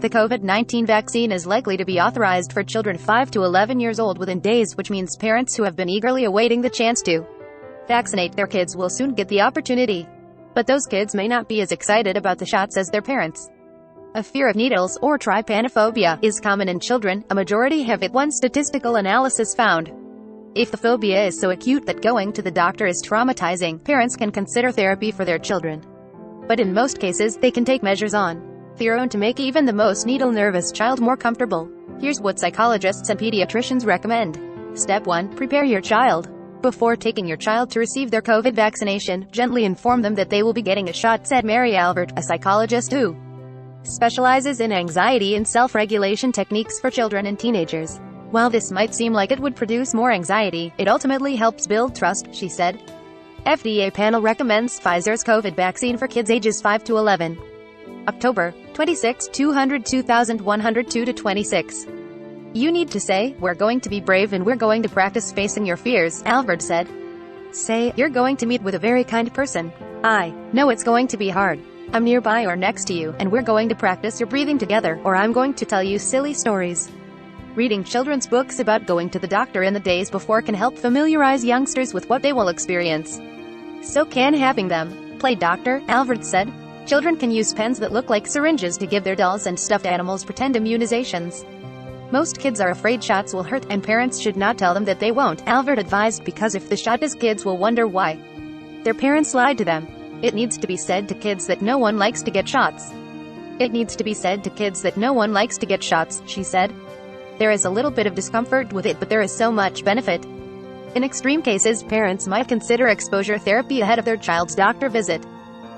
The COVID-19 vaccine is likely to be authorized for children 5 to 11 years old within days, which means parents who have been eagerly awaiting the chance to vaccinate their kids will soon get the opportunity. But those kids may not be as excited about the shots as their parents. A fear of needles, or trypanophobia, is common in children. A majority have it, one statistical analysis found. If the phobia is so acute that going to the doctor is traumatizing, parents can consider therapy for their children. But in most cases, they can take measures on their own to make even the most needle-nervous child more comfortable. Here's what psychologists and pediatricians recommend. Step 1. Prepare your child. Before taking your child to receive their COVID vaccination, gently inform them that they will be getting a shot, said Mary Alvord, a psychologist who specializes in anxiety and self-regulation techniques for children and teenagers. While this might seem like it would produce more anxiety, it ultimately helps build trust, she said. FDA panel recommends Pfizer's COVID vaccine for kids ages 5 to 11. October 26, 202,102 to 26. You need to say, "We're going to be brave and we're going to practice facing your fears," Alvord said. Say, "You're going to meet with a very kind person. I know it's going to be hard. I'm nearby or next to you, and we're going to practice your breathing together, or I'm going to tell you silly stories." Reading children's books about going to the doctor in the days before can help familiarize youngsters with what they will experience. So can having them play doctor, Alvord said. Children can use pens that look like syringes to give their dolls and stuffed animals pretend immunizations. Most kids are afraid shots will hurt, and parents should not tell them that they won't, Alvord advised, because if the shot is, kids will wonder why their parents lied to them. It needs to be said to kids that no one likes to get shots. It needs to be said to kids that no one likes to get shots, she said. There is a little bit of discomfort with it, but there is so much benefit. In extreme cases, parents might consider exposure therapy ahead of their child's doctor visit.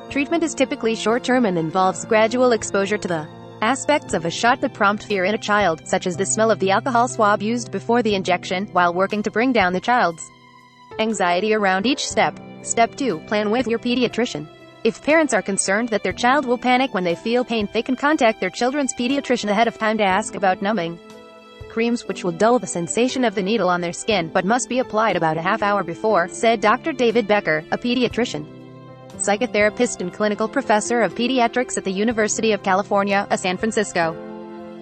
Treatment is typically short-term and involves gradual exposure to the aspects of a shot that prompt fear in a child, such as the smell of the alcohol swab used before the injection, while working to bring down the child's anxiety around each step. Step 2. Plan with your pediatrician. If parents are concerned that their child will panic when they feel pain, they can contact their children's pediatrician ahead of time to ask about numbing creams, which will dull the sensation of the needle on their skin, but must be applied about a half hour before, said Dr. David Becker, a pediatrician, psychotherapist and clinical professor of pediatrics at the University of California, San Francisco.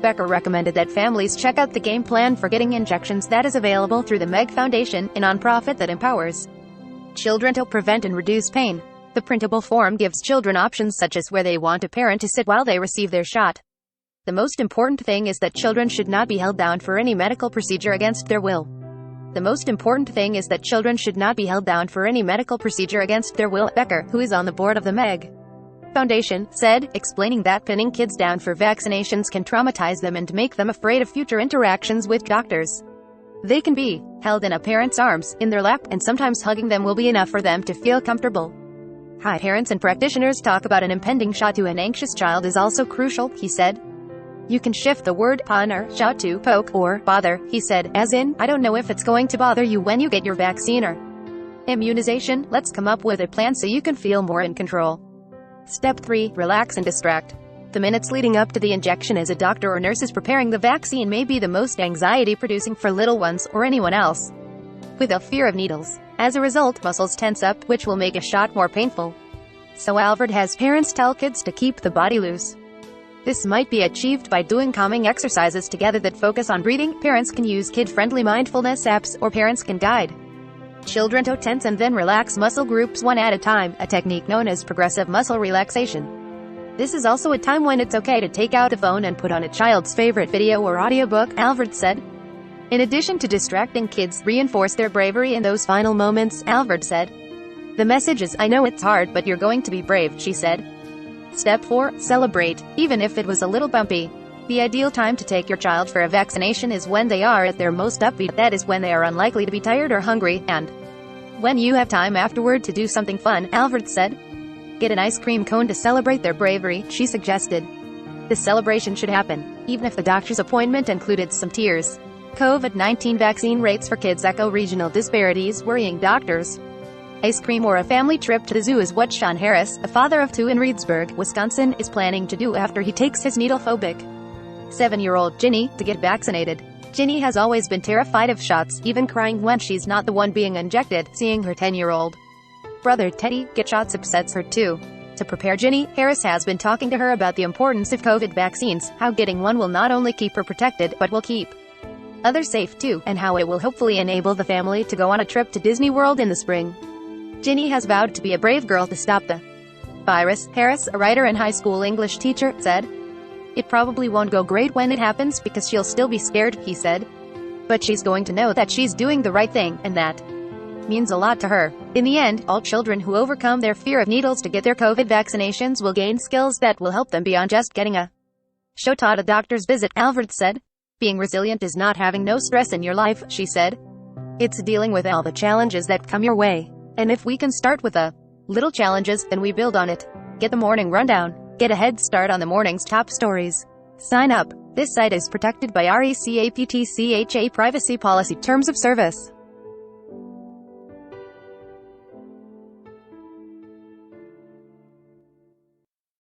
Becker recommended that families check out the game plan for getting injections that is available through the Meg Foundation, a nonprofit that empowers children to prevent and reduce pain. The printable form gives children options such as where they want a parent to sit while they receive their shot. The most important thing is that children should not be held down for any medical procedure against their will. The most important thing is that children should not be held down for any medical procedure against their will, Becker, who is on the board of the Meg Foundation, said, explaining that pinning kids down for vaccinations can traumatize them and make them afraid of future interactions with doctors. They can be held in a parent's arms, in their lap, and sometimes hugging them will be enough for them to feel comfortable. Hi, parents and practitioners talk about an impending shot to an anxious child is also crucial, he said. You can shift the word pun or shout to poke or bother, he said, as in, I don't know if it's going to bother you when you get your vaccine or immunization. Let's come up with a plan so you can feel more in control. Step 3. Relax and distract. The minutes leading up to the injection as a doctor or nurse is preparing the vaccine may be the most anxiety-producing for little ones, or anyone else with a fear of needles. As a result, muscles tense up, which will make a shot more painful. So Alvord has parents tell kids to keep the body loose. This might be achieved by doing calming exercises together that focus on breathing. Parents can use kid-friendly mindfulness apps, or parents can guide children to tense and then relax muscle groups one at a time, a technique known as progressive muscle relaxation. This is also a time when it's okay to take out a phone and put on a child's favorite video or audiobook, Alvord said. In addition to distracting kids, reinforce their bravery in those final moments, Alvord said. The message is, I know it's hard, but you're going to be brave, she said. Step 4. Celebrate, even if it was a little bumpy. The ideal time to take your child for a vaccination is when they are at their most upbeat, that is when they are unlikely to be tired or hungry, and when you have time afterward to do something fun, Alvord said. Get an ice cream cone to celebrate their bravery, she suggested. The celebration should happen, even if the doctor's appointment included some tears. COVID-19 vaccine rates for kids echo regional disparities, worrying doctors. Ice cream or a family trip to the zoo is what Sean Harris, a father of 2 in Reedsburg, Wisconsin, is planning to do after he takes his needle-phobic 7-year-old Ginny to get vaccinated. Ginny has always been terrified of shots, even crying when she's not the one being injected. Seeing her 10-year-old brother Teddy get shots upsets her too. To prepare Ginny, Harris has been talking to her about the importance of COVID vaccines, how getting one will not only keep her protected, but will keep others safe too, and how it will hopefully enable the family to go on a trip to Disney World in the spring. Ginny has vowed to be a brave girl to stop the virus, Harris, a writer and high school English teacher, said. It probably won't go great when it happens because she'll still be scared, he said. But she's going to know that she's doing the right thing, and that means a lot to her. In the end, all children who overcome their fear of needles to get their COVID vaccinations will gain skills that will help them beyond just getting a shot at a doctor's visit, Alvord said. Being resilient is not having no stress in your life, she said. It's dealing with all the challenges that come your way. And if we can start with a little challenges, then we build on it. Get the morning rundown. Get a head start on the morning's top stories. Sign up. This site is protected by RECAPTCHA Privacy Policy Terms of Service.